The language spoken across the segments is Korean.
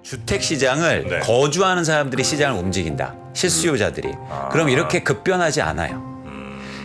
주택 시장을 네. 거주하는 사람들이 시장을 움직인다. 실수요자들이. 그럼 이렇게 급변하지 않아요.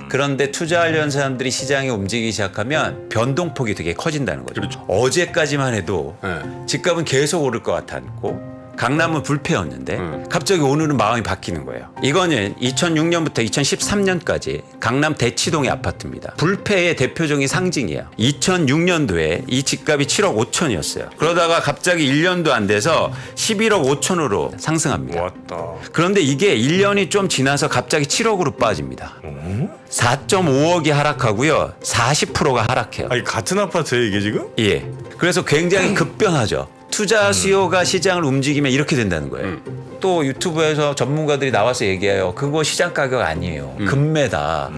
그런데 투자하려는 사람들이 시장에 움직이기 시작하면 변동폭이 되게 커진다는 거죠. 그렇죠. 어제까지만 해도 네. 집값은 계속 오를 것 같았고 강남은 불패였는데 갑자기 오늘은 마음이 바뀌는 거예요. 이거는 2006년부터 2013년까지 강남 대치동의 아파트입니다. 불패의 대표적인 상징이에요. 2006년도에 이 집값이 7억 5천이었어요. 그러다가 갑자기 1년도 안 돼서 11억 5천으로 상승합니다. 왔다. 그런데 이게 1년이 좀 지나서 갑자기 7억으로 빠집니다. 4.5억이 하락하고요. 40%가 하락해요. 아니 같은 아파트예요 이게 지금? 예. 그래서 굉장히 급변하죠. 투자 수요가 시장을 움직이면 이렇게 된다는 거예요. 또 유튜브에서 전문가들이 나와서 얘기해요. 그거 시장 가격 아니에요. 금매다.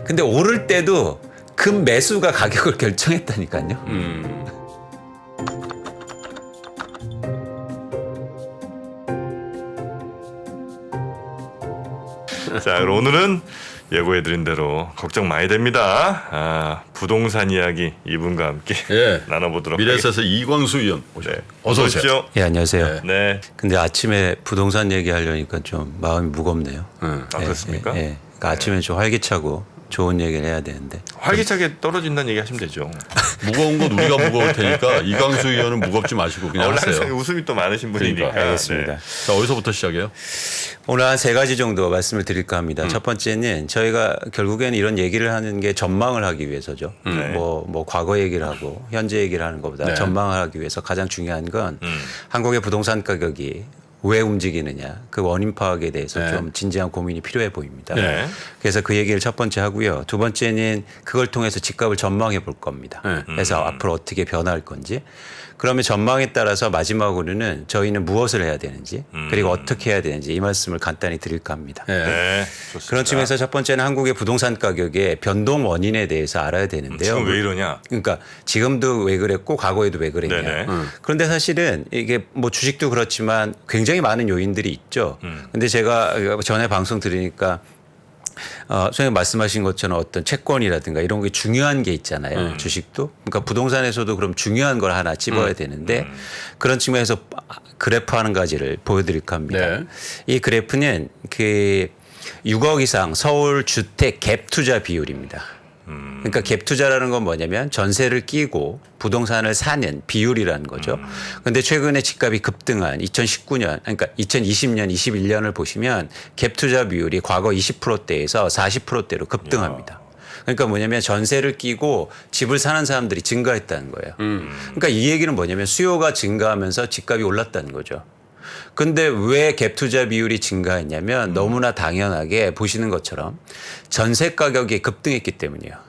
근데 오를 때도 금 매수가 가격을 결정했다니까요. 자, 그럼 오늘은 예고해드린 대로 걱정 많이 됩니다. 부동산 이야기 이분과 함께 예. 나눠보도록 미래에셋의 이광수 의원 네. 어서 오세요. 오십시오. 예, 안녕하세요. 네. 근데 아침에 부동산 얘기하려니까 좀 마음이 무겁네요. 그렇습니까? 예. 그러니까 아침에 좀 활기차고 좋은 얘기를 해야 되는데. 활기차게 떨어진다는 얘기 하시면 되죠. 무거운 건 우리가 무거울 테니까 이광수 의원은 무겁지 마시고 그냥 원래 항상 하세요. 웃음이 또 많으신 분이니까. 그러니까. 알겠습니다. 네. 자, 어디서부터 시작해요? 오늘 한 세 가지 정도 말씀을 드릴까 합니다. 첫 번째는 저희가 결국에는 이런 얘기를 하는 게 전망을 하기 위해서죠. 네. 뭐 과거 얘기를 하고 현재 얘기를 하는 것보다 네. 전망을 하기 위해서 가장 중요한 건 한국의 부동산 가격이 왜 움직이느냐 그 원인 파악에 대해서 네. 좀 진지한 고민이 필요해 보입니다. 네. 그래서 그 얘기를 첫 번째 하고요. 두 번째는 그걸 통해서 집값을 전망해 볼 겁니다. 네. 그래서 앞으로 어떻게 변화할 건지. 그러면 전망에 따라서 마지막으로는 저희는 무엇을 해야 되는지 그리고 어떻게 해야 되는지 이 말씀을 간단히 드릴까 합니다. 네. 네. 좋습니다. 그런 측면에서 첫 번째는 한국의 부동산 가격의 변동 원인에 대해서 알아야 되는데요. 지금 왜 이러냐? 그러니까 지금도 왜 그랬고 과거에도 왜 그랬냐. 네네. 그런데 사실은 이게 뭐 주식도 그렇지만 굉장히 많은 요인들이 있죠. 근데 제가 전에 방송 들으니까 선생님 말씀하신 것처럼 어떤 채권이라든가 이런 게 중요한 게 있잖아요. 주식도. 그러니까 부동산에서도 그럼 중요한 걸 하나 집어야 되는데 그런 측면에서 그래프 한 가지를 보여드릴까 합니다. 네. 이 그래프는 그 6억 이상 서울 주택 갭 투자 비율입니다. 그러니까 갭 투자라는 건 뭐냐면 전세를 끼고 부동산을 사는 비율이라는 거죠. 그런데 최근에 집값이 급등한 2019년, 그러니까 2020년, 21년을 보시면 갭 투자 비율이 과거 20%대에서 40%대로 급등합니다. 그러니까 뭐냐면 전세를 끼고 집을 사는 사람들이 증가했다는 거예요. 그러니까 이 얘기는 뭐냐면 수요가 증가하면서 집값이 올랐다는 거죠. 근데 왜 갭 투자 비율이 증가했냐면 너무나 당연하게 보시는 것처럼 전세 가격이 급등했기 때문이에요.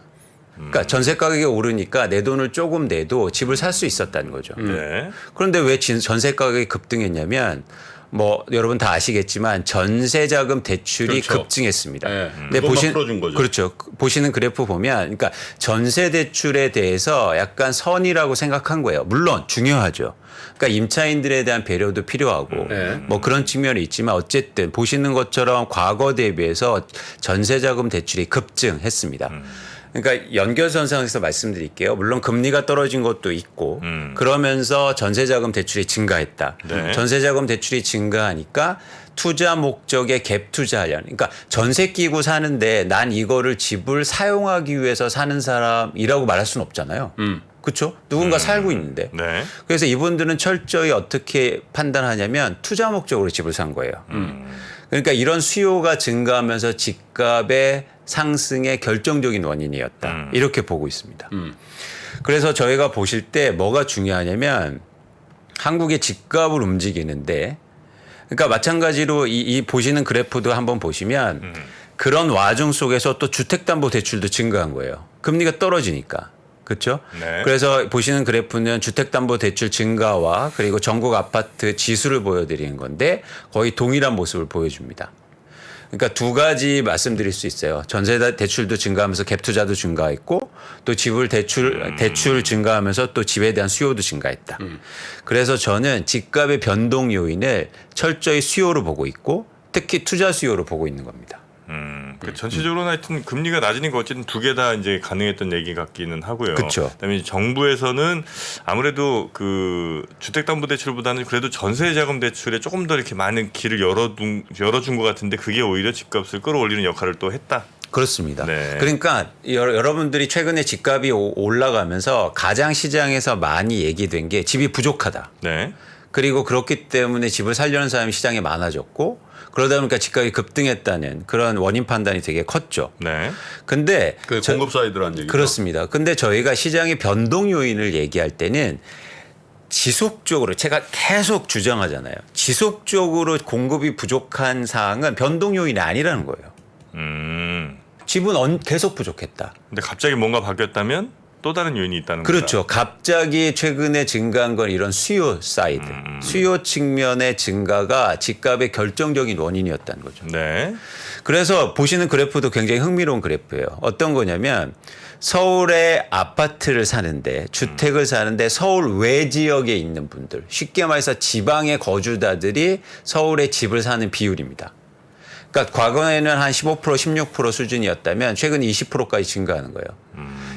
그러니까 전세 가격이 오르니까 내 돈을 조금 내도 집을 살 수 있었다는 거죠. 네. 그런데 왜 전세 가격이 급등했냐면 뭐 여러분 다 아시겠지만 전세자금 대출이 그렇죠. 급증했습니다. 네. 근데 그것만 풀어준 거죠. 그렇죠. 보시는 그래프 보면 그러니까 전세 대출에 대해서 약간 선이라고 생각한 거예요. 물론 중요하죠. 그러니까 임차인들에 대한 배려도 필요하고 네. 뭐 그런 측면이 있지만 어쨌든 보시는 것처럼 과거 대비해서 전세자금 대출이 급증했습니다. 그러니까 연결선상에서 말씀드릴게요. 물론 금리가 떨어진 것도 있고 그러면서 전세자금 대출이 증가했다. 네. 전세자금 대출이 증가하니까 투자 목적의 갭 투자하려는 그러니까 전세 끼고 사는데 난 이거를 집을 사용하기 위해서 사는 사람이라고 말할 수는 없잖아요. 그렇죠? 누군가 살고 있는데. 네. 그래서 이분들은 철저히 어떻게 판단하냐면 투자 목적으로 집을 산 거예요. 그러니까 이런 수요가 증가하면서 집값의 상승의 결정적인 원인이었다. 이렇게 보고 있습니다. 그래서 저희가 보실 때 뭐가 중요하냐면 한국의 집값을 움직이는데 그러니까 마찬가지로 이 보시는 그래프도 한번 보시면 그런 와중 속에서 또 주택담보대출도 증가한 거예요. 금리가 떨어지니까. 그렇죠? 네. 그래서 보시는 그래프는 주택담보대출 증가와 그리고 전국 아파트 지수를 보여드리는 건데 거의 동일한 모습을 보여줍니다. 그러니까 두 가지 말씀드릴 수 있어요. 전세 대출도 증가하면서 갭 투자도 증가했고 또 집을 대출 증가하면서 또 집에 대한 수요도 증가했다. 그래서 저는 집값의 변동 요인을 철저히 수요로 보고 있고 특히 투자 수요로 보고 있는 겁니다. 그 전체적으로는 하여튼 금리가 낮으니까 어쨌든 두 개 다 이제 가능했던 얘기 같기는 하고요. 그쵸. 그다음에 이제 정부에서는 아무래도 그 주택담보대출보다는 그래도 전세자금대출에 조금 더 이렇게 많은 길을 열어준 것 같은데 그게 오히려 집값을 끌어올리는 역할을 또 했다. 그렇습니다. 네. 그러니까 여러분들이 최근에 집값이 올라가면서 가장 시장에서 많이 얘기된 게 집이 부족하다. 네. 그리고 그렇기 때문에 집을 살려는 사람이 시장에 많아졌고 그러다 보니까 집값이 급등했다는 그런 원인 판단이 되게 컸죠. 네. 근데 그 공급 사이드란 얘기죠. 그렇습니다. 근데 저희가 시장의 변동 요인을 얘기할 때는 지속적으로 제가 계속 주장하잖아요. 지속적으로 공급이 부족한 사항은 변동 요인이 아니라는 거예요. 집은 계속 부족했다. 근데 갑자기 뭔가 바뀌었다면 또 다른 요인이 있다는 거죠. 그렇죠. 갑자기 최근에 증가한 건 이런 수요 사이드, 수요 측면의 증가가 집값의 결정적인 원인이었다는 거죠. 네. 그래서 보시는 그래프도 굉장히 흥미로운 그래프예요. 어떤 거냐면 서울의 아파트를 사는데 주택을 사는데 서울 외 지역에 있는 분들, 쉽게 말해서 지방의 거주자들이 서울에 집을 사는 비율입니다. 그러니까 과거에는 한 15%, 16% 수준이었다면 최근 20%까지 증가하는 거예요.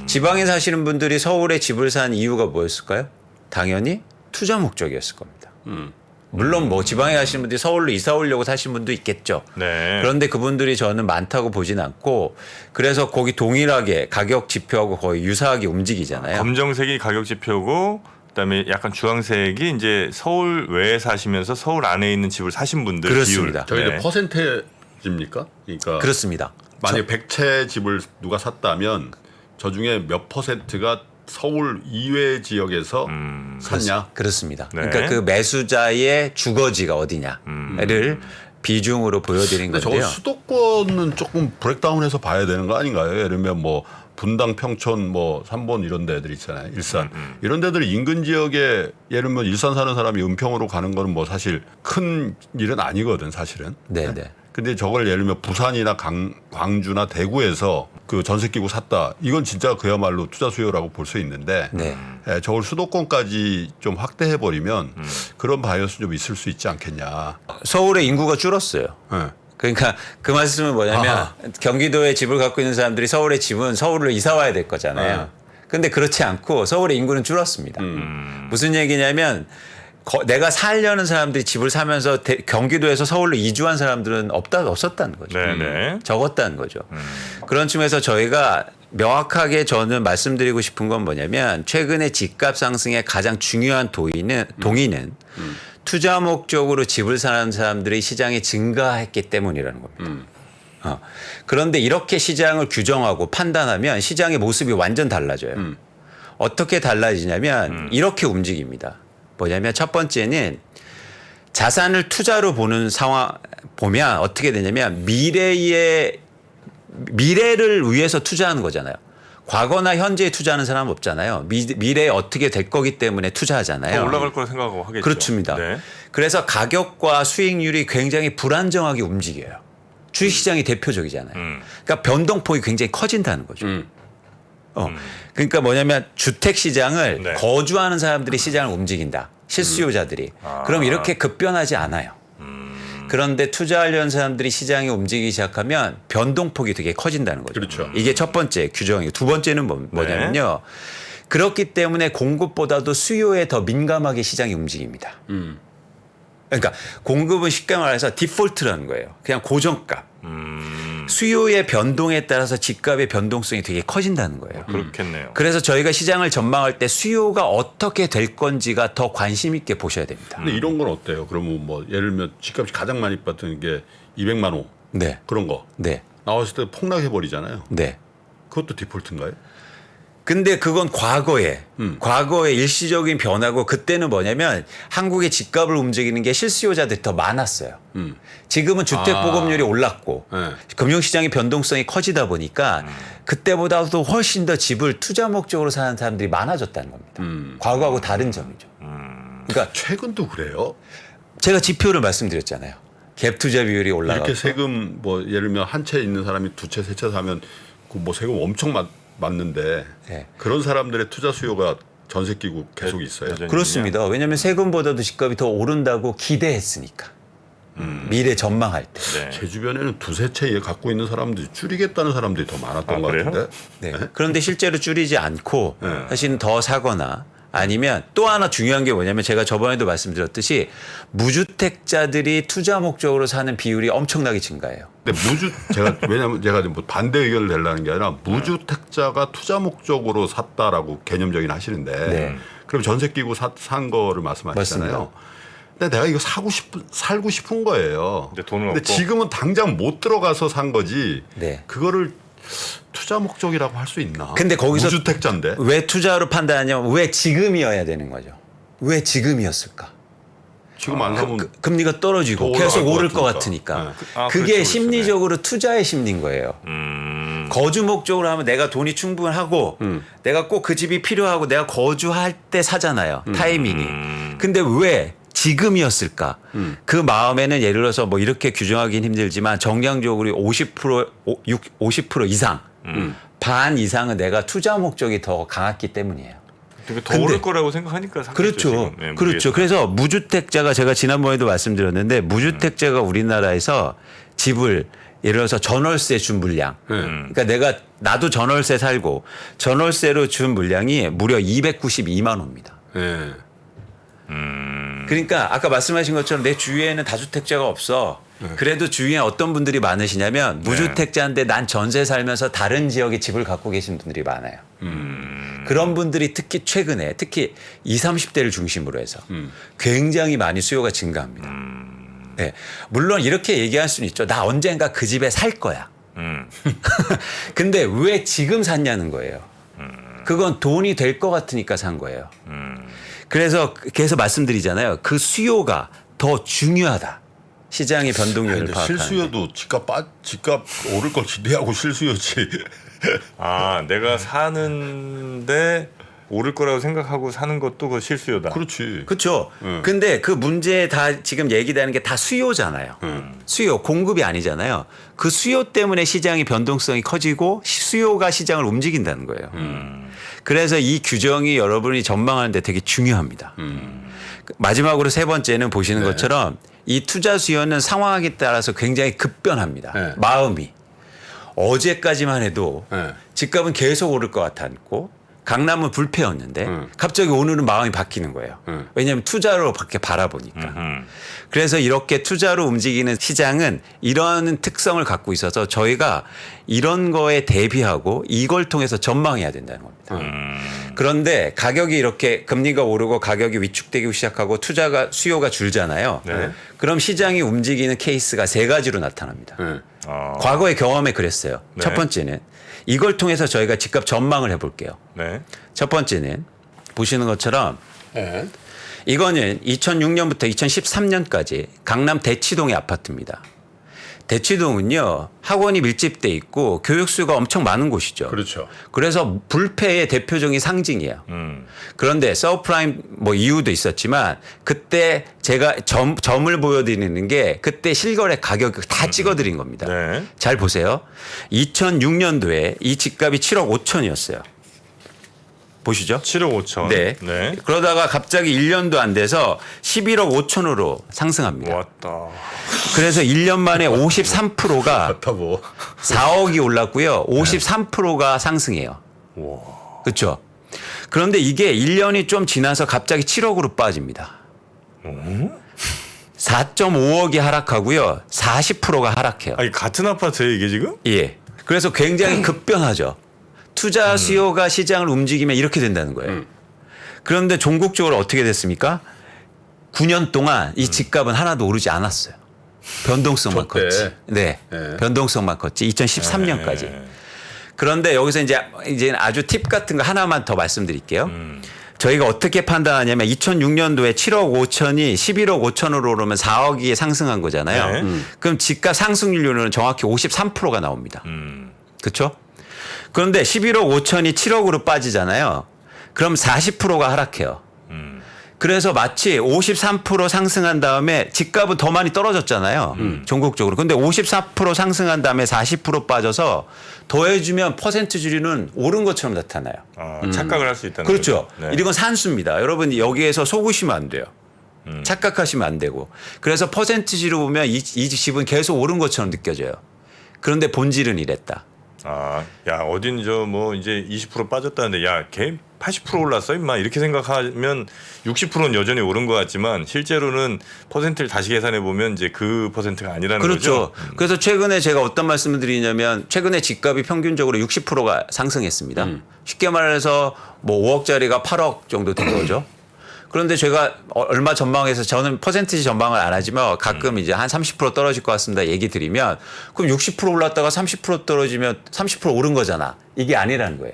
지방에 사시는 분들이 서울에 집을 산 이유가 뭐였을까요? 당연히 투자 목적이었을 겁니다. 물론 뭐 지방에 사시는 분들이 서울로 이사 오려고 사신 분도 있겠죠. 네. 그런데 그분들이 저는 많다고 보진 않고 그래서 거기 동일하게 가격 지표하고 거의 유사하게 움직이잖아요. 검정색이 가격 지표고 그다음에 약간 주황색이 이제 서울 외에 사시면서 서울 안에 있는 집을 사신 분들 그렇습니다. 비율. 저게 네. 이제 퍼센테이지입니까? 그러니까 그렇습니다. 만약에 100채 집을 누가 샀다면 저 중에 몇 퍼센트가 서울 이외 지역에서 샀냐? 그렇습니다. 네. 그러니까 그 매수자의 주거지가 어디냐를 비중으로 보여드린 근데 건데요. 저거 수도권은 조금 브렉다운해서 봐야 되는 거 아닌가요? 예를 들면 뭐 분당, 평촌, 뭐 삼본 이런 데들 있잖아요. 일산 이런 데들 인근 지역에 예를 들면 일산 사는 사람이 은평으로 가는 거는 뭐 사실 큰 일은 아니거든 사실은. 네, 네. 근데 저걸 예를 들면 부산이나 광주나 대구에서 그 전세 끼고 샀다. 이건 진짜 그야말로 투자 수요라고 볼 수 있는데 네. 저걸 수도권까지 좀 확대해 버리면 그런 바이어스 좀 있을 수 있지 않겠냐. 서울의 인구가 줄었어요. 네. 그러니까 그 말씀은 뭐냐면 아하. 경기도에 집을 갖고 있는 사람들이 서울의 집은 서울로 이사 와야 될 거잖아요. 근데 그렇지 않고 서울의 인구는 줄었습니다. 무슨 얘기냐면 내가 살려는 사람들이 집을 사면서 경기도에서 서울로 이주한 사람들은 없었다는 거죠. 네네. 적었다는 거죠. 그런 측면에서 저희가 명확하게 저는 말씀드리고 싶은 건 뭐냐면 최근에 집값 상승의 가장 중요한 동의는 투자 목적으로 집을 사는 사람들이 시장에 증가했기 때문이라는 겁니다. 그런데 이렇게 시장을 규정하고 판단하면 시장의 모습이 완전 달라져요. 어떻게 달라지냐면 이렇게 움직입니다. 뭐냐면 첫 번째는 자산을 투자로 보는 상황 보면 어떻게 되냐면 미래를 위해서 투자하는 거잖아요. 과거나 현재에 투자하는 사람은 없잖아요. 미래에 어떻게 될 거기 때문에 투자하잖아요. 더 올라갈 거라 생각하고 하겠죠. 그렇습니다. 네. 그래서 가격과 수익률이 굉장히 불안정하게 움직여요. 주식시장이 대표적이잖아요. 그러니까 변동폭이 굉장히 커진다는 거죠. 그러니까 뭐냐면 주택시장을 네. 거주하는 사람들이 시장을 움직인다. 실수요자들이. 그럼 이렇게 급변하지 않아요. 그런데 투자하려는 사람들이 시장에 움직이기 시작하면 변동폭이 되게 커진다는 거죠. 그렇죠. 이게 첫 번째 규정이고 두 번째는 뭐냐면요. 그렇기 때문에 공급보다도 수요에 더 민감하게 시장이 움직입니다. 그러니까 공급은 쉽게 말해서 디폴트라는 거예요. 그냥 고정값. 수요의 변동에 따라서 집값의 변동성이 되게 커진다는 거예요. 그렇겠네요. 그래서 저희가 시장을 전망할 때 수요가 어떻게 될 건지가 더 관심 있게 보셔야 됩니다. 근데 이런 건 어때요? 그러면 뭐 예를 들면 집값이 가장 많이 빠뜨는 게 200만 원 네. 그런 거 네. 나왔을 때 폭락해 버리잖아요. 네. 그것도 디폴트인가요? 근데 그건 과거의 일시적인 변화고 그때는 뭐냐면 한국의 집값을 움직이는 게 실수요자들이 더 많았어요. 지금은 주택 보급률이 올랐고 네. 금융시장의 변동성이 커지다 보니까 그때보다도 훨씬 더 집을 투자 목적으로 사는 사람들이 많아졌다는 겁니다. 과거하고 다른 점이죠. 그러니까 최근도 그래요? 제가 지표를 말씀드렸잖아요. 갭 투자 비율이 올라가고 이렇게 세금 뭐 예를 들면 한 채 있는 사람이 두 채 세 채 사면 그 뭐 세금 엄청 맞는데 네. 그런 사람들의 투자 수요가 전세 끼고 계속 있어요. 여전히 그렇습니다. 왜냐하면 세금보다도 집값이 더 오른다고 기대했으니까. 미래 전망할 때. 네. 제 주변에는 두세 채 갖고 있는 사람들이 줄이겠다는 사람들이 더 많았던 것 그래요? 같은데. 네. 그런데 실제로 줄이지 않고 사실은 더 사거나 아니면 또 하나 중요한 게 뭐냐면 제가 저번에도 말씀드렸듯이 무주택자들이 투자 목적으로 사는 비율이 엄청나게 증가해요. 근데 왜냐면 제가 뭐 반대 의견을 내려는 게 아니라 무주택자가 투자 목적으로 샀다라고 개념적인 하시는데 네. 그럼 전세 끼고 산 거를 말씀하시잖아요. 맞습니다. 근데 내가 이거 살고 싶은 거예요. 근데 돈은 근데 없고. 지금은 당장 못 들어가서 산 거지. 네. 그거를 투자 목적이라고 할 수 있나? 근데 거기서 무주택자인데. 왜 투자로 판단하냐면 왜 지금이어야 되는 거죠. 왜 지금이었을까? 지금 안 사면 금리가 떨어지고 더 계속 올라갈 오를 것 것 같으니까. 같으니까. 아, 그게 그렇죠, 심리적으로 투자의 심리인 거예요. 거주 목적으로 하면 내가 돈이 충분하고 내가 꼭 그 집이 필요하고 내가 거주할 때 사잖아요. 타이밍이. 근데 왜 지금이었을까? 그 마음에는 예를 들어서 뭐 이렇게 규정하기는 힘들지만 정량적으로 50% 이상 반 이상은 내가 투자 목적이 더 강했기 때문이에요. 그러니까 더 근데- 오를 거라고 생각하니까 샀겠죠, 그렇죠. 지금. 네, 그렇죠. 무리해서. 그래서 무주택자가 제가 지난번에도 말씀드렸는데 무주택자가 우리나라에서 집을 예를 들어서 전월세 준 물량. 그러니까 나도 전월세 살고 전월세로 준 물량이 무려 292만 호입니다. 예. 그러니까 아까 말씀하신 것처럼 내 주위에는 다주택자가 없어. 그래도 주위에 어떤 분들이 많으시냐면 무주택자인데 난 전세 살면서 다른 지역에 집을 갖고 계신 분들이 많아요. 그런 분들이 특히 최근에 특히 20, 30대를 중심으로 해서 굉장히 많이 수요가 증가합니다. 네. 물론 이렇게 얘기할 수는 있죠. 나 언젠가 그 집에 살 거야. 근데 왜 지금 샀냐는 거예요. 그건 돈이 될 것 같으니까 산 거예요. 그래서 계속 말씀드리잖아요. 그 수요가 더 중요하다. 시장의 변동률을 근데 파악하는. 실수요도 집값 오를 걸 기대하고 실수요지. 아, 내가 사는데 오를 거라고 생각하고 사는 것도 그 실수요다. 그렇지. 그렇죠. 근데 그 문제 다 지금 얘기되는 게 다 수요잖아요. 수요, 공급이 아니잖아요. 그 수요 때문에 시장의 변동성이 커지고 수요가 시장을 움직인다는 거예요. 그래서 이 규정이 여러분이 전망하는데 되게 중요합니다. 마지막으로 세 번째는 보시는 것처럼 이 투자 수요는 상황에 따라서 굉장히 급변합니다. 네. 마음이. 어제까지만 해도 네. 집값은 계속 오를 것 같았고 강남은 불패였는데 갑자기 오늘은 마음이 바뀌는 거예요. 왜냐하면 투자로 밖에 바라보니까. 그래서 이렇게 투자로 움직이는 시장은 이런 특성을 갖고 있어서 저희가 이런 거에 대비하고 이걸 통해서 전망해야 된다는 겁니다. 그런데 가격이 이렇게 금리가 오르고 가격이 위축되기 시작하고 수요가 줄잖아요. 네. 그럼 시장이 움직이는 케이스가 세 가지로 나타납니다. 아, 과거의 경험에 그랬어요. 네. 첫 번째는 이걸 통해서 저희가 집값 전망을 해볼게요. 네. 첫 번째는 보시는 것처럼 네. 이거는 2006년부터 2013년까지 강남 대치동의 아파트입니다. 대치동은요 학원이 밀집돼 있고 교육수가 엄청 많은 곳이죠. 그렇죠. 그래서 불패의 대표적인 상징이에요. 그런데 서브프라임 뭐 이유도 있었지만 그때 제가 점을 보여드리는 게 그때 실거래 가격 다 찍어드린 겁니다. 네. 잘 보세요. 2006년도에 이 집값이 7억 5천이었어요. 보시죠. 7억 5천. 네. 네. 그러다가 갑자기 1년도 안 돼서 11억 5천으로 상승합니다. 왔다. 그래서 1년 만에 53%가 같아 뭐. 4억이 올랐고요. 53%가 상승해요. 와. 그렇죠. 그런데 이게 1년이 좀 지나서 갑자기 7억으로 빠집니다. 4.5억이 하락하고요. 40%가 하락해요. 아니 같은 아파트예요 이게 지금? 예. 그래서 굉장히 급변하죠. 투자 수요가 시장을 움직이면 이렇게 된다는 거예요. 그런데 종국적으로 어떻게 됐습니까? 9년 동안 이 집값은 하나도 오르지 않았어요. 변동성만 저때. 컸지. 네. 네. 변동성만 컸지. 2013년까지. 네. 그런데 여기서 이제 아주 팁 같은 거 하나만 더 말씀드릴게요. 저희가 어떻게 판단하냐면 2006년도에 7억 5천이 11억 5천으로 오르면 4억이 상승한 거잖아요. 네. 그럼 집값 상승률은 정확히 53%가 나옵니다. 그렇죠? 그런데 11억 5천이 7억으로 빠지잖아요. 그럼 40%가 하락해요. 그래서 마치 53% 상승한 다음에 집값은 더 많이 떨어졌잖아요. 전국적으로. 근데 54% 상승한 다음에 40% 빠져서 더해주면 퍼센트 줄이는 오른 것처럼 나타나요. 아, 착각을 할 수 있다는 그렇죠. 거죠. 네. 이건 산수입니다. 여러분 여기에서 속으시면 안 돼요. 착각하시면 안 되고. 그래서 퍼센티지로 보면 이 집은 계속 오른 것처럼 느껴져요. 그런데 본질은 이랬다. 아, 야 어딘 저 뭐 이제 20% 빠졌다는데 야 걔 80% 올랐어 임마 이렇게 생각하면 60%는 여전히 오른 것 같지만 실제로는 퍼센트를 다시 계산해 보면 이제 그 퍼센트가 아니라는 그렇죠. 거죠. 그래서 최근에 제가 어떤 말씀을 드리냐면 최근에 집값이 평균적으로 60%가 상승했습니다. 쉽게 말해서 뭐 5억짜리가 8억 정도 된 거죠. 그런데 제가 얼마 전망해서 저는 퍼센티지 전망을 안 하지만 가끔 이제 한 30% 떨어질 것 같습니다 얘기 드리면 그럼 60% 올랐다가 30% 떨어지면 30% 오른 거잖아. 이게 아니라는 거예요.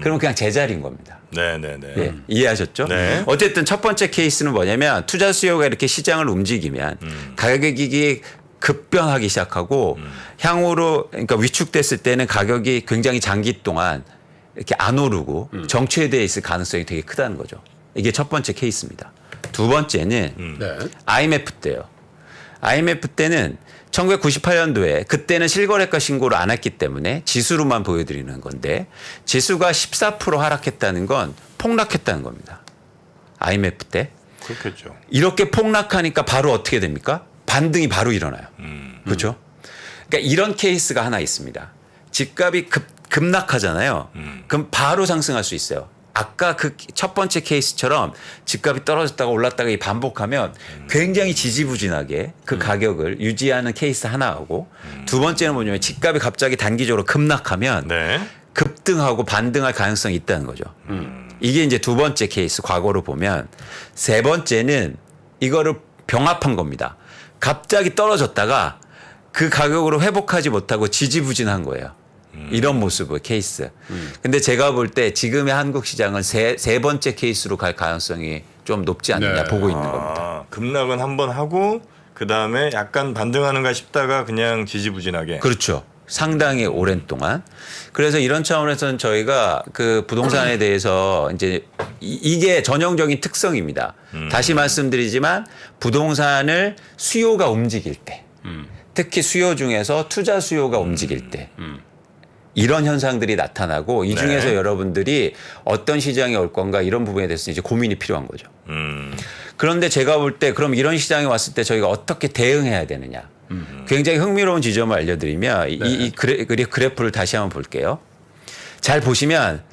그러면 그냥 제자리인 겁니다. 네네네. 예, 이해하셨죠? 네. 어쨌든 첫 번째 케이스는 뭐냐면 투자 수요가 이렇게 시장을 움직이면 가격이 급변하기 시작하고 향후로 그러니까 위축됐을 때는 가격이 굉장히 장기 동안 이렇게 안 오르고 정체되어 있을 가능성이 되게 크다는 거죠. 이게 첫 번째 케이스입니다. 두 번째는 네. IMF IMF 때요. IMF 때는 1998년도에 그때는 실거래가 신고를 안 했기 때문에 지수로만 보여드리는 건데 지수가 14% 하락했다는 건 폭락했다는 겁니다. IMF 때. 그렇겠죠. 이렇게 폭락하니까 바로 어떻게 됩니까? 반등이 바로 일어나요. 그렇죠? 그러니까 이런 케이스가 하나 있습니다. 집값이 급락하잖아요. 그럼 바로 상승할 수 있어요. 아까 그 첫 번째 케이스처럼 집값이 떨어졌다가 올랐다가 반복하면 굉장히 지지부진하게 그 가격을 유지하는 케이스 하나하고 두 번째는 뭐냐면 집값이 갑자기 단기적으로 급락하면 네. 급등하고 반등할 가능성이 있다는 거죠. 이게 이제 두 번째 케이스 과거로 보면 세 번째는 이거를 병합한 겁니다. 갑자기 떨어졌다가 그 가격으로 회복하지 못하고 지지부진한 거예요. 이런 모습의 케이스. 근데 제가 볼 때 지금의 한국 시장은 세 번째 케이스로 갈 가능성이 좀 높지 않느냐 네. 보고 있는 겁니다. 아, 급락은 한번 하고 그 다음에 약간 반등하는가 싶다가 그냥 지지부진하게. 그렇죠. 상당히 오랜 동안. 그래서 이런 차원에서는 저희가 그 부동산에 대해서 이제 이게 전형적인 특성입니다. 다시 말씀드리지만 부동산을 수요가 움직일 때 특히 수요 중에서 투자 수요가 움직일 때 이런 현상들이 나타나고 이 중에서 네. 여러분들이 어떤 시장이 올 건가 이런 부분에 대해서 이제 고민이 필요한 거죠. 그런데 제가 볼 때 그럼 이런 시장이 왔을 때 저희가 어떻게 대응해야 되느냐. 굉장히 흥미로운 지점을 알려드리면 이 그래프를 다시 한번 볼게요. 잘 보시면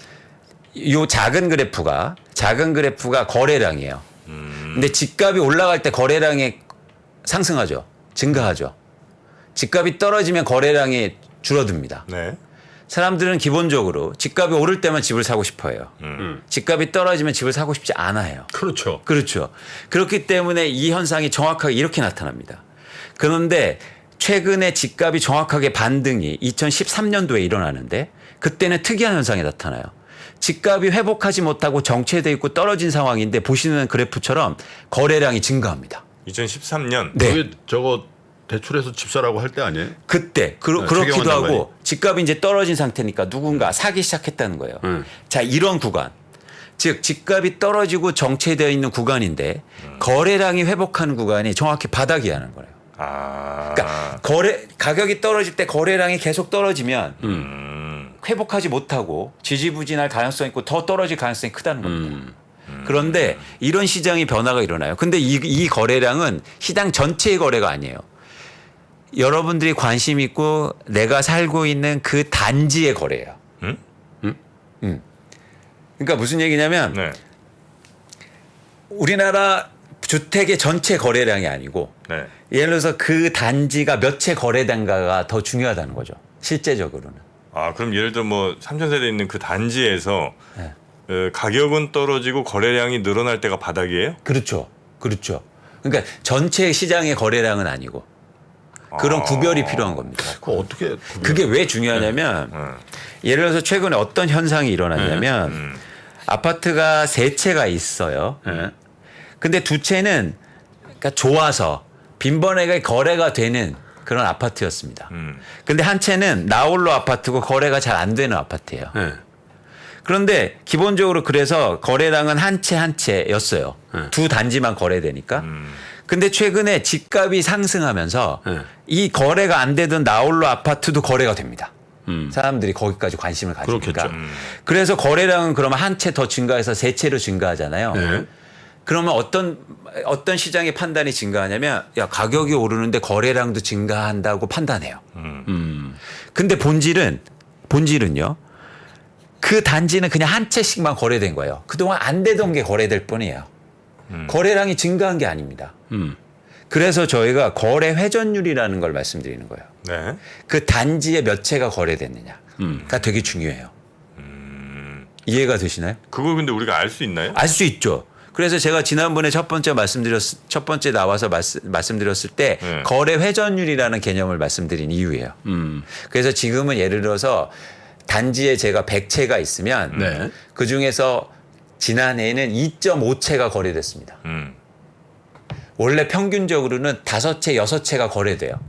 이 작은 그래프가 거래량이에요. 근데 집값이 올라갈 때 거래량이 상승하죠. 증가하죠. 집값이 떨어지면 거래량이 줄어듭니다. 네. 사람들은 기본적으로 집값이 오를 때만 집을 사고 싶어 해요. 집값이 떨어지면 집을 사고 싶지 않아요. 그렇죠. 그렇죠. 그렇기 때문에 이 현상이 정확하게 이렇게 나타납니다. 그런데 최근에 집값이 정확하게 반등이 2013년도에 일어나는데 그때는 특이한 현상이 나타나요. 집값이 회복하지 못하고 정체되어 있고 떨어진 상황인데 보시는 그래프처럼 거래량이 증가합니다. 2013년. 네. 그게 저거 대출해서 집 사라고 할 때 아니에요? 그때 그렇기도 최경환 하고 장관이. 집값이 이제 떨어진 상태니까 누군가 사기 시작했다는 거예요. 자, 이런 구간. 즉 집값이 떨어지고 정체되어 있는 구간인데 거래량이 회복하는 구간이 정확히 바닥이라는 거예요. 아. 그러니까 가격이 떨어질 때 거래량이 계속 떨어지면 회복하지 못하고 지지부진할 가능성이 있고 더 떨어질 가능성이 크다는 겁니다. 그런데 이런 시장의 변화가 일어나요. 근데 이 거래량은 시장 전체의 거래가 아니에요. 여러분들이 관심 있고 내가 살고 있는 그 단지의 거래예요. 그러니까 무슨 얘기냐면 네. 우리나라 주택의 전체 거래량이 아니고 네. 예를 들어서 그 단지가 몇 채 거래된가가 더 중요하다는 거죠. 실제적으로는. 아, 그럼 예를 들어 뭐 삼천세대에 있는 그 단지에서 네. 가격은 떨어지고 거래량이 늘어날 때가 바닥이에요? 그렇죠. 그렇죠. 그러니까 전체 시장의 거래량은 아니고 그런 구별이 필요한 겁니다. 그거 어떻게 그게 왜 중요하냐면 예를 들어서 최근에 어떤 현상이 일어났냐면 아파트가 세 채가 있어요. 근데 두 채는 그러니까 좋아서 빈번하게 거래가 되는 그런 아파트였습니다. 근데 한 채는 나홀로 아파트고 거래가 잘 안 되는 아파트예요. 네. 그런데 기본적으로 그래서 거래량은 한 채 한 채였어요. 두 단지만 거래되니까. 근데 최근에 집값이 상승하면서 이 거래가 안 되던 나홀로 아파트도 거래가 됩니다. 사람들이 거기까지 관심을 가지니까. 그렇겠죠. 그래서 거래량은 그러면 한 채 더 증가해서 세 채로 증가하잖아요. 네. 그러면 어떤 시장의 판단이 증가하냐면 야 가격이 오르는데 거래량도 증가한다고 판단해요. 근데 본질은요. 그 단지는 그냥 한 채씩만 거래된 거예요. 그동안 안 되던 게 거래될 뿐이에요. 거래량이 증가한 게 아닙니다. 그래서 저희가 거래 회전율이라는 걸 말씀드리는 거예요. 네. 그 단지에 몇 채가 거래됐느냐가 되게 중요해요. 이해가 되시나요? 그걸 근데 우리가 알 수 있나요? 알 수 있죠. 그래서 제가 지난번에 첫 번째 나와서 말씀드렸을 때 네. 거래 회전율이라는 개념을 말씀드린 이유예요. 그래서 지금은 예를 들어서 단지에 제가 100채가 있으면 네. 그 중에서 지난해에는 2.5채가 거래됐습니다. 원래 평균적으로는 5채, 6채가 거래돼요.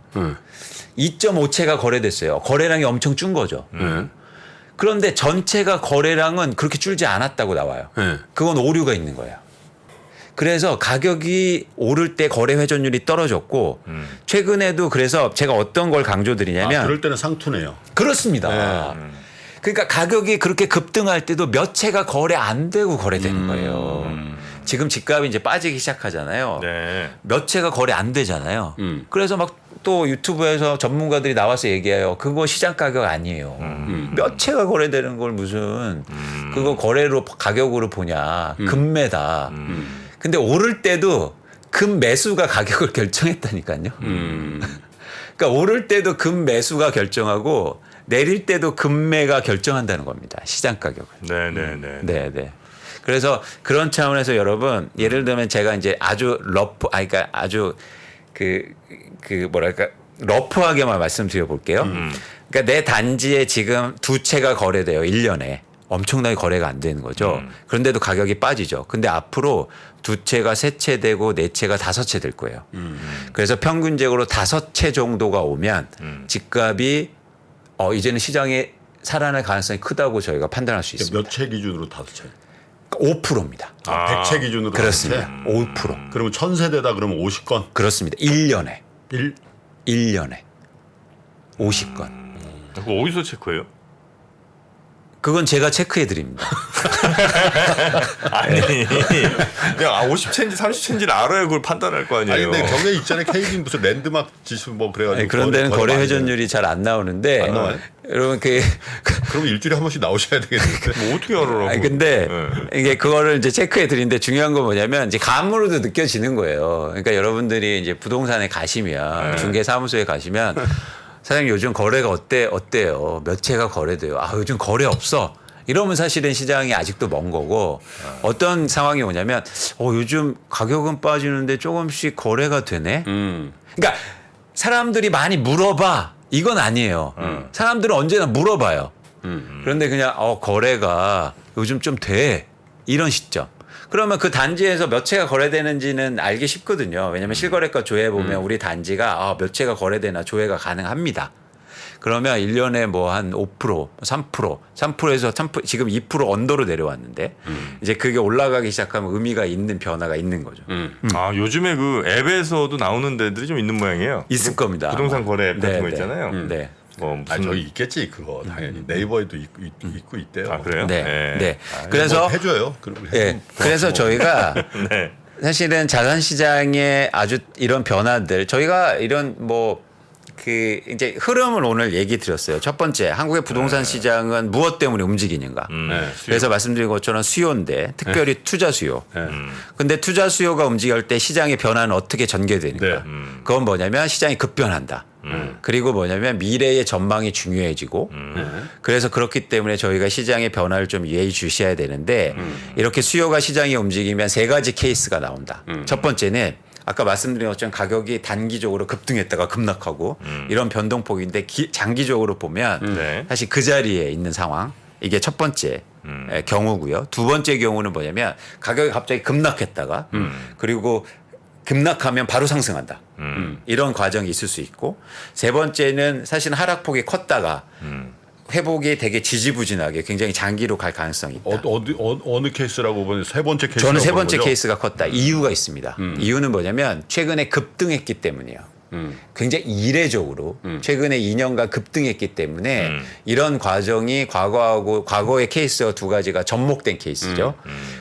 2.5채가 거래됐어요. 거래량이 엄청 준 거죠. 그런데 전체가 거래량은 그렇게 줄지 않았다고 나와요. 네. 그건 오류가 있는 거예요. 그래서 가격이 오를 때 거래 회전율이 떨어졌고 최근에도 그래서 제가 어떤 걸 강조드리냐면 그럴 때는 상투네요. 그렇습니다. 그러니까 가격이 그렇게 급등할 때도 몇 채가 거래 안 되고 거래되는 거예요. 지금 집값이 이제 빠지기 시작하잖아요. 네. 몇 채가 거래 안 되잖아요. 그래서 막 또 유튜브에서 전문가들이 나와서 얘기해요. 그거 시장 가격 아니에요. 몇 채가 거래되는 걸 무슨 그거 거래로 가격으로 보냐. 금매다. 근데 오를 때도 금 매수가 가격을 결정했다니까요. 그러니까 오를 때도 금 매수가 결정하고 내릴 때도 금매가 결정한다는 겁니다. 시장 가격을. 네네네. 네. 그래서 그런 차원에서 여러분 예를 들면 제가 이제 아주 그러니까 아주 뭐랄까 러프하게만 말씀드려 볼게요. 그러니까 내 단지에 지금 2채가 거래돼요. 1년에. 엄청나게 거래가 안 되는 거죠. 그런데도 가격이 빠지죠. 근데 앞으로 2채가 3채 되고 4채가 5채 될 거예요. 그래서 평균적으로 5채 정도가 오면 집값이 이제는 시장에 살아날 가능성이 크다고 저희가 판단할 수 있습니다. 몇 채 기준으로 5채? 5%입니다. 100채 기준으로 그렇습니다. 5채? 5%. 그러면 1000세대다 그러면 50건? 그렇습니다. 1년에. 1? 1년에. 50건. 그거 어디서 체크해요? 그건 제가 체크해 드립니다. 아니 그냥 50채인지 30채인지를 알아야 그걸 판단할 거 아니에요. 아니 근데 경에 있잖아요. KB는 무슨 랜드마크 지수 뭐 그래가지고 아니, 그런 데는 거래 많이 회전율이 잘 안 나오는데 안 나와요? 여러분 그럼 일주일에 한 번씩 나오셔야 되겠는데. 뭐 어떻게 알아라고? 아니 근데 네. 이게 그거를 이제 체크해 드리는데 중요한 건 뭐냐면 이제 감으로도 느껴지는 거예요. 그러니까 여러분들이 이제 부동산에 가시면 중개 사무소에 가시면 사장님 요즘 거래가 어때요? 몇 채가 거래돼요? 아 요즘 거래 없어. 이러면 사실은 시장이 아직도 먼 거고 어떤 상황이 오냐면 요즘 가격은 빠지는데 조금씩 거래가 되네. 그러니까 사람들이 많이 물어봐. 이건 아니에요. 사람들은 언제나 물어봐요. 그런데 그냥 거래가 요즘 좀 돼. 이런 시점. 그러면 그 단지에서 몇 채가 거래되는지는 알기 쉽거든요. 왜냐하면 실거래가 조회 보면 우리 단지가 몇 채가 거래되나 조회가 가능합니다. 그러면 1년에 뭐 한 5%, 3%에서 지금 2% 언더로 내려왔는데 이제 그게 올라가기 시작하면 의미가 있는 변화가 있는 거죠. 아 요즘에 그 앱에서도 나오는 데들이 좀 있는 모양이에요. 있을 겁니다. 부동산 거래 앱 같은 네, 거 네. 있잖아요. 네. 뭐 무슨 아 저기 있겠지 그거 당연히 네이버에도 있고 있대요. 아 그래요? 네. 그래서 뭐 해줘요. 그래서 저희가 네. 사실은 자산 시장의 아주 이런 변화들 저희가 이런 이제 흐름을 오늘 얘기 드렸어요. 첫 번째, 한국의 부동산 시장은 무엇 때문에 움직이는가. 그래서 말씀드린 것처럼 수요인데 특별히 투자 수요. 근데 투자 수요가 움직일 때 시장의 변화는 어떻게 전개되는가. 네. 그건 뭐냐면 시장이 급변한다. 그리고 뭐냐면 미래의 전망이 중요해지고 그래서 그렇기 때문에 저희가 시장의 변화를 좀 예의주시해야 되는데 이렇게 수요가 시장이 움직이면 3가지 케이스가 나온다. 첫 번째는 아까 말씀드린 것처럼 가격이 단기적으로 급등했다가 급락하고 이런 변동폭인데 장기적으로 보면 네. 사실 그 자리에 있는 상황 이게 첫 번째 경우고요. 두 번째 경우는 뭐냐면 가격이 갑자기 급락했다가 그리고 급락하면 바로 상승한다. 이런 과정이 있을 수 있고 세 번째는 사실 하락폭이 컸다가 회복이 되게 지지부진하게 굉장히 장기로 갈 가능성이 있다. 어느 케이스라고 보면 세 번째 케이스. 저는 세 번째 케이스가 컸다. 이유가 있습니다. 이유는 뭐냐면 최근에 급등했기 때문이에요. 굉장히 이례적으로 최근에 2년간 급등했기 때문에 이런 과정이 과거의 케이스와 두 가지가 접목된 케이스죠.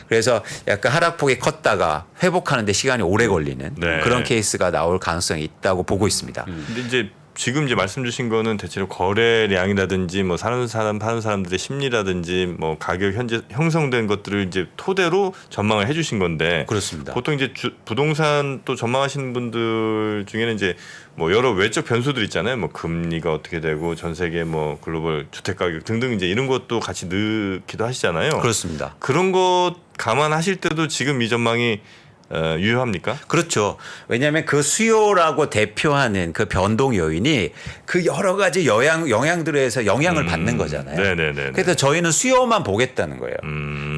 그래서 약간 하락폭이 컸다가 회복하는데 시간이 오래 걸리는 네. 그런 케이스가 나올 가능성이 있다고 보고 있습니다. 근데 이제 지금 이제 말씀 주신 거는 대체로 거래량이라든지 뭐 사는 사람들의 심리라든지 뭐 가격 현재 형성된 것들을 이제 토대로 전망을 해주신 건데 그렇습니다. 보통 이제 부동산 또 전망하시는 분들 중에는 이제 뭐 여러 외적 변수들 있잖아요. 뭐 금리가 어떻게 되고 전 세계 뭐 글로벌 주택 가격 등등 이제 이런 것도 같이 넣기도 하시잖아요. 그렇습니다. 그런 것 감안하실 때도 지금 이 전망이 유효합니까? 그렇죠. 왜냐하면 그 수요라고 대표하는 그 변동 요인이 그 여러 가지 영향들에 의해서 영향을 받는 거잖아요. 네네네. 그래서 저희는 수요만 보겠다는 거예요.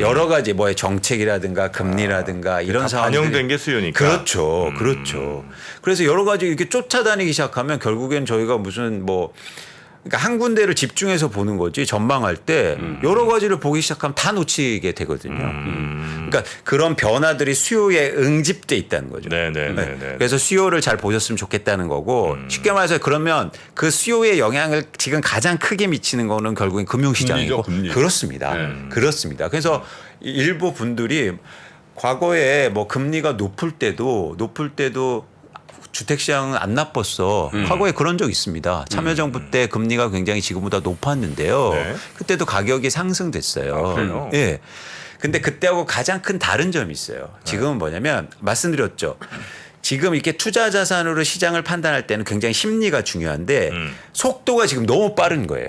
여러 가지 뭐 정책이라든가 금리라든가 이런 상황들이 반영된 게 수요니까. 그렇죠. 그렇죠. 그래서 여러 가지 이렇게 쫓아다니기 시작하면 결국엔 저희가 무슨 뭐 그러니까 한 군데를 집중해서 보는 거지 전망할 때 여러 가지를 보기 시작하면 다 놓치게 되거든요. 그러니까 그런 변화들이 수요에 응집돼 있다는 거죠. 네네네. 그래서 수요를 잘 보셨으면 좋겠다는 거고 쉽게 말해서 그러면 그 수요의 영향을 지금 가장 크게 미치는 거는 결국엔 금융시장이고 금리. 그렇습니다. 그렇습니다. 그래서 일부 분들이 과거에 뭐 금리가 높을 때도 주택시장은 안 나빴어. 과거에 그런 적 있습니다. 참여정부 때 금리가 굉장히 지금보다 높았는데요. 네. 그때도 가격이 상승됐어요. 그래요? 예. 근데 그때하고 가장 큰 다른 점이 있어요. 지금은 뭐냐면 말씀드렸죠. 지금 이렇게 투자 자산으로 시장을 판단할 때는 굉장히 심리가 중요한데 속도가 지금 너무 빠른 거예요.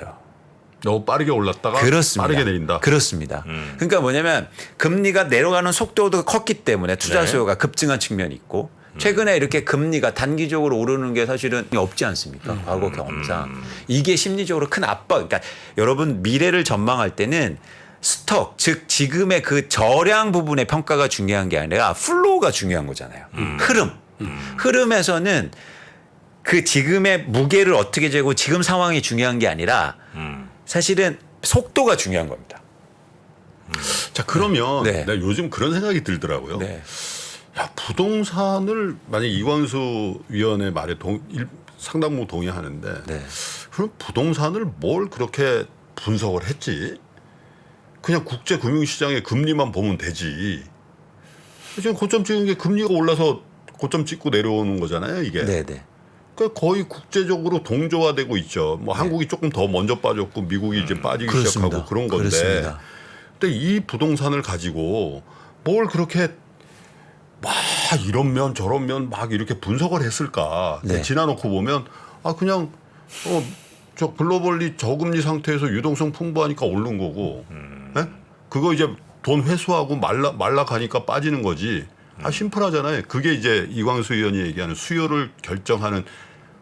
너무 빠르게 올랐다가 그렇습니다. 빠르게 내린다. 그렇습니다. 그러니까 뭐냐면 금리가 내려가는 속도도 컸기 때문에 투자 네. 수요가 급증한 측면이 있고 최근에 이렇게 금리가 단기적으로 오르는 게 사실은 없지 않습니까? 과거 경험상. 이게 심리적으로 큰 압박. 그러니까 여러분 미래를 전망할 때는 스톡, 즉 지금의 그 저량 부분의 평가가 중요한 게 아니라 플로우가 중요한 거잖아요. 흐름. 흐름에서는 그 지금의 무게를 어떻게 재고 지금 상황이 중요한 게 아니라 사실은 속도가 중요한 겁니다. 자 그러면 네. 내가 요즘 그런 생각이 들더라고요. 네. 야, 부동산을 만약 이광수 위원의 말에 상당 부분 동의하는데 네. 그럼 부동산을 뭘 그렇게 분석을 했지? 그냥 국제 금융시장의 금리만 보면 되지. 지금 고점 찍은 게 금리가 올라서 고점 찍고 내려오는 거잖아요, 이게. 네네. 그러니까 거의 국제적으로 동조화되고 있죠. 뭐 한국이 조금 더 먼저 빠졌고 미국이 이제 빠지기 그렇습니다. 시작하고 그런 건데. 그렇습니다. 근데 이 부동산을 가지고 뭘 그렇게 막 이런 저런 면 막 이렇게 분석을 했을까? 네. 지나놓고 보면 그냥 저 글로벌리 저금리 상태에서 유동성 풍부하니까 오른 거고, 예? 그거 이제 돈 회수하고 말라 가니까 빠지는 거지. 심플하잖아요. 그게 이제 이광수 의원이 얘기하는 수요를 결정하는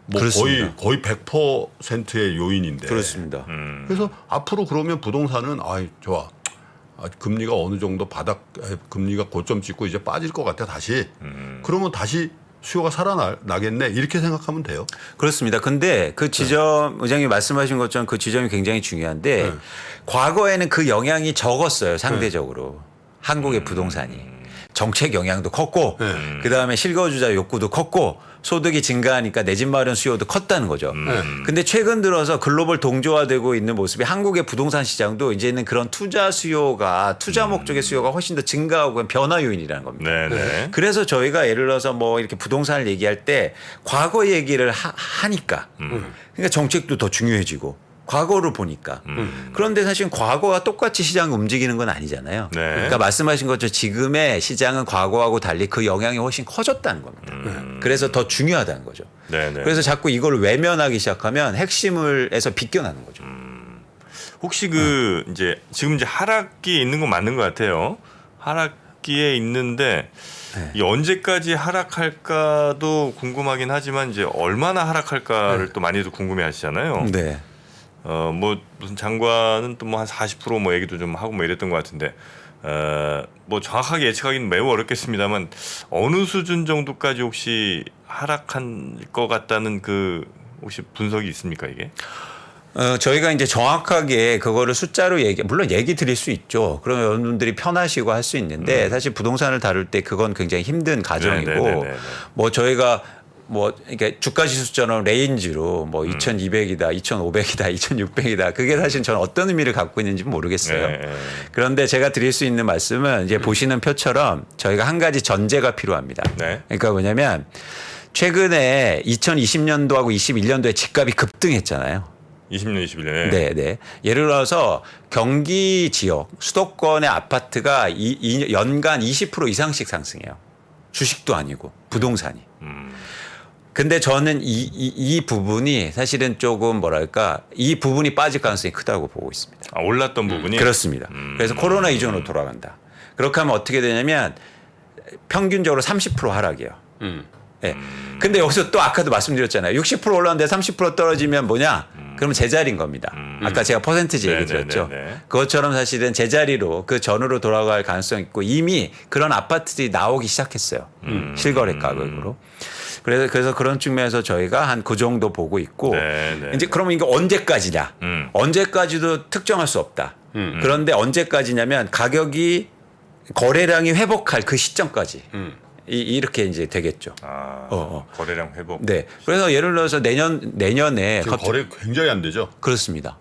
뭐 그렇습니다. 거의 100%의 요인인데. 그렇습니다. 그래서 앞으로 그러면 부동산은 좋아. 금리가 어느 정도 금리가 고점 찍고 이제 빠질 것 같아 다시. 그러면 다시 수요가 살아나겠네 이렇게 생각하면 돼요. 그렇습니다. 근데 그 지점 의장님 말씀하신 것처럼 그 지점이 굉장히 중요한데 과거에는 그 영향이 적었어요. 상대적으로. 한국의 부동산이. 정책 영향도 컸고 그다음에 실거주자 욕구도 컸고 소득이 증가하니까 내 집 마련 수요도 컸다는 거죠. 근데 최근 들어서 글로벌 동조화되고 있는 모습이 한국의 부동산 시장도 이제는 그런 투자 목적의 수요가 훨씬 더 증가하고 변화 요인이라는 겁니다. 네네. 그래서 저희가 예를 들어서 뭐 이렇게 부동산을 얘기할 때 과거 얘기를 하니까 그러니까 정책도 더 중요해지고 과거를 보니까. 그런데 사실 과거와 똑같이 시장이 움직이는 건 아니잖아요. 네. 그러니까 말씀하신 것처럼 지금의 시장은 과거하고 달리 그 영향이 훨씬 커졌다는 겁니다. 그래서 더 중요하다는 거죠. 네네. 그래서 자꾸 이걸 외면하기 시작하면 핵심을에서 비껴나는 거죠. 혹시 이제 지금 이제 하락기에 있는 건 맞는 것 같아요. 하락기에 있는데 이 언제까지 하락할까도 궁금하긴 하지만 이제 얼마나 하락할까를 또 많이들 궁금해하시잖아요. 네. 뭐 무슨 장관은 또 뭐 한 40% 뭐 얘기도 좀 하고 뭐 이랬던 것 같은데 뭐 정확하게 예측하기는 매우 어렵겠습니다만 어느 수준 정도까지 혹시 하락한 것 같다는 그 혹시 분석이 있습니까 이게? 저희가 이제 정확하게 그거를 숫자로 물론 얘기 드릴 수 있죠. 그러면 여러분들이 편하시고 할 수 있는데 사실 부동산을 다룰 때 그건 굉장히 힘든 과정이고 네네네네. 뭐 저희가 뭐 그러니까 주가 지수처럼 레인지로 뭐 2,200이다, 2,500이다, 2,600이다. 그게 사실 저는 어떤 의미를 갖고 있는지 모르겠어요. 네. 그런데 제가 드릴 수 있는 말씀은 이제 보시는 표처럼 저희가 한 가지 전제가 필요합니다. 네. 그러니까 뭐냐면 최근에 2020년도하고 21년도에 집값이 급등했잖아요. 20년, 21년. 네, 네. 예를 들어서 경기 지역 수도권의 아파트가 연간 20% 이상씩 상승해요. 주식도 아니고 부동산이. 근데 저는 이 부분이 사실은 조금 뭐랄까 이 부분이 빠질 가능성이 크다고 보고 있습니다. 아, 올랐던 부분이 그렇습니다. 그래서 코로나 이전으로 돌아간다. 그렇게 하면 어떻게 되냐면 평균적으로 30% 하락이에요. 네. 근데 여기서 또 아까도 말씀드렸잖아요. 60% 올랐는데 30% 떨어지면 뭐냐? 그러면 제자리인 겁니다. 아까 제가 퍼센티지 얘기 드렸죠. 그것처럼 사실은 제자리로 그 전으로 돌아갈 가능성이 있고 이미 그런 아파트들이 나오기 시작했어요. 실거래 가격으로. 그래서 그런 측면에서 저희가 한 그 정도 보고 있고 이제 그러면 이거 언제까지냐? 언제까지도 특정할 수 없다. 그런데 언제까지냐면 가격이 거래량이 회복할 그 시점까지. 이렇게 이제 되겠죠. 거래량 회복. 네. 그래서 예를 들어서 내년에 지금 거래 굉장히 안 되죠. 그렇습니다.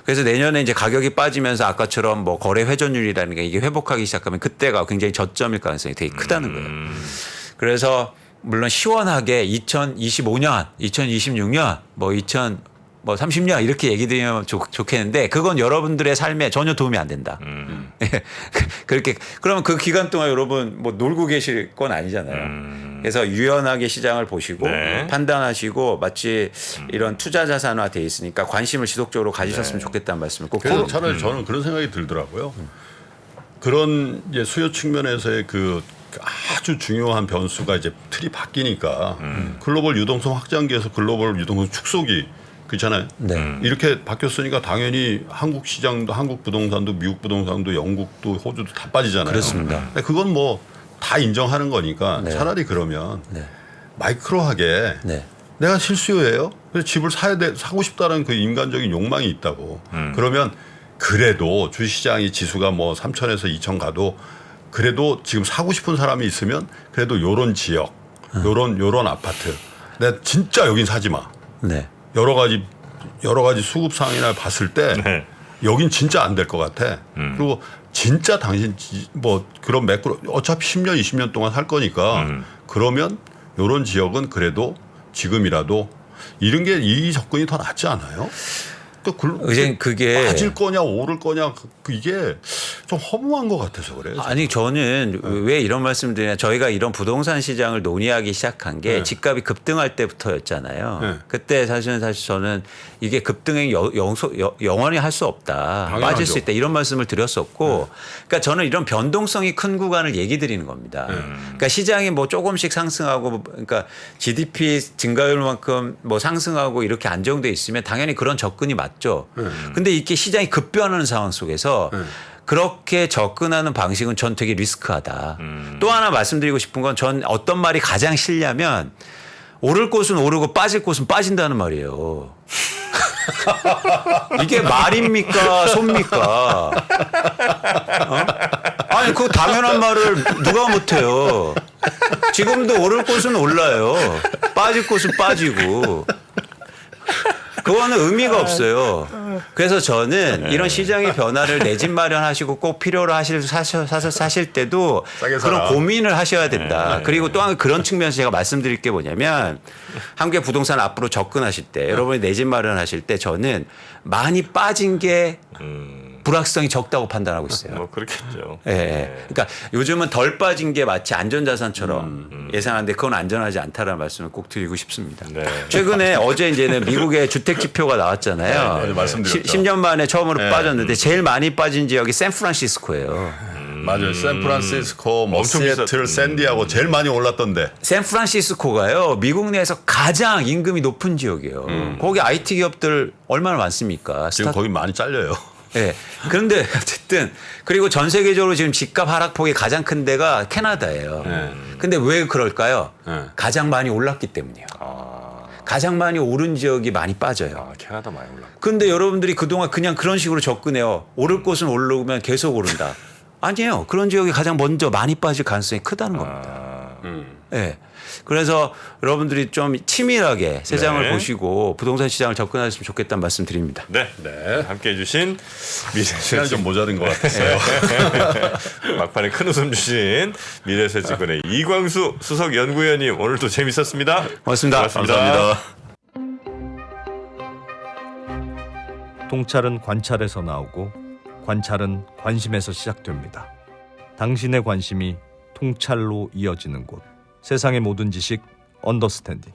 그래서 내년에 이제 가격이 빠지면서 아까처럼 뭐 거래 회전율이라는 게 이게 회복하기 시작하면 그때가 굉장히 저점일 가능성이 되게 크다는 거예요. 그래서 물론 시원하게 2025년, 2026년, 뭐 30년 이렇게 얘기 드리면 좋겠는데 그건 여러분들의 삶에 전혀 도움이 안 된다. 그렇게 그러면 그 기간 동안 여러분 뭐 놀고 계실 건 아니잖아요. 그래서 유연하게 시장을 보시고 판단하시고 마치 이런 투자 자산화 돼 있으니까 관심을 지속적으로 가지셨으면 좋겠다는 말씀을 꼭 그래서 차라리 저는 그런 생각이 들더라고요. 그런 이제 수요 측면에서의 그 아주 중요한 변수가 이제 틀이 바뀌니까 글로벌 유동성 확장기에서 글로벌 유동성 축소기 그렇잖아요. 네. 이렇게 바뀌었으니까 당연히 한국 시장도 한국 부동산도 미국 부동산도 영국도 호주도 다 빠지잖아요. 그렇습니다. 그건 뭐 다 인정하는 거니까 차라리 그러면 마이크로하게 내가 실수요예요. 그래서 집을 사고 싶다는 그 인간적인 욕망이 있다고. 그러면 그래도 주시장이 지수가 뭐 3,000에서 2,000 가도 그래도 지금 사고 싶은 사람이 있으면 그래도 요런 지역, 요런 아파트. 내가 진짜 여긴 사지 마. 네. 여러 가지 수급 상황이나 봤을 때 여긴 진짜 안 될 것 같아. 그리고 진짜 당신 뭐 그런 매크로 어차피 10년, 20년 동안 살 거니까 그러면 요런 지역은 그래도 지금이라도 이런 게 이 접근이 더 낫지 않아요? 이제 그게 빠질 거냐 오를 거냐 이게 좀 허무한 것 같아서 그래요. 아니 저는 왜 이런 말씀을 드리냐 저희가 이런 부동산 시장을 논의하기 시작한 게 집값이 급등할 때부터였잖아요. 그때 사실 저는 이게 급등이 영원히 할 수 없다. 당연하죠. 빠질 수 있다. 이런 말씀을 드렸었고 그러니까 저는 이런 변동성이 큰 구간을 얘기 드리는 겁니다. 그러니까 시장이 뭐 조금씩 상승하고 그러니까 GDP 증가율만큼 뭐 상승하고 이렇게 안정돼 있으면 당연히 그런 접근이 맞죠. 근데 이게 시장이 급변하는 상황 속에서 그렇게 접근하는 방식은 전 되게 리스크하다. 또 하나 말씀드리고 싶은 건 전 어떤 말이 가장 싫냐면 오를 곳은 오르고 빠질 곳은 빠진다는 말이에요. 이게 말입니까? 손입니까? 아니 그 당연한 말을 누가 못해요. 지금도 오를 곳은 올라요. 빠질 곳은 빠지고. 그거는 의미가 없어요. 그래서 저는 이런 시장의 변화를 내 집 마련하시고 꼭 필요로 사실 때도 그런 고민을 하셔야 된다. 그리고 또 한 그런 측면에서 제가 말씀드릴 게 뭐냐면 한국의 부동산 앞으로 접근하실 때 여러분이 내 집 마련하실 때 저는 많이 빠진 게 불확실성이 적다고 판단하고 있어요. 뭐 그렇겠죠. 예. 그러니까 요즘은 덜 빠진 게 마치 안전자산처럼 예상하는데 그건 안전하지 않다라는 말씀을 꼭 드리고 싶습니다. 최근에 어제 이제는 미국의 주택 지표가 나왔잖아요. 말씀드렸죠. 10년 만에 처음으로 빠졌는데 제일 많이 빠진 지역이 샌프란시스코예요. 맞아요. 샌프란시스코, 뭐 시애틀, 샌디하고 제일 많이 올랐던데. 샌프란시스코가요. 미국 내에서 가장 임금이 높은 지역이에요. 거기 IT 기업들 얼마나 많습니까? 지금 거기 많이 잘려요. 네. 그런데 어쨌든 그리고 전 세계적으로 지금 집값 하락폭이 가장 큰 데가 캐나다예요. 근데 왜 그럴까요? 가장 많이 올랐기 때문이에요. 가장 많이 오른 지역이 많이 빠져요. 캐나다 많이 올랐고. 근데 여러분들이 그동안 그냥 그런 식으로 접근해요. 오를 곳은 오르면 계속 오른다. 아니에요. 그런 지역이 가장 먼저 많이 빠질 가능성이 크다는 겁니다. 네. 그래서 여러분들이 좀 치밀하게 세상을 네. 보시고 부동산 시장을 접근하셨으면 좋겠다는 말씀 드립니다. 네, 함께해 주신 시간이 좀 미래에셋증권 모자른 것 같았어요. 막판에 큰 웃음 주신 미래에셋증권의 이광수 수석 연구위원님 오늘도 재밌었습니다. 고맙습니다. 감사합니다. 통찰은 관찰에서 나오고 관찰은 관심에서 시작됩니다. 당신의 관심이 통찰로 이어지는 곳. 세상의 모든 지식 언더스탠딩.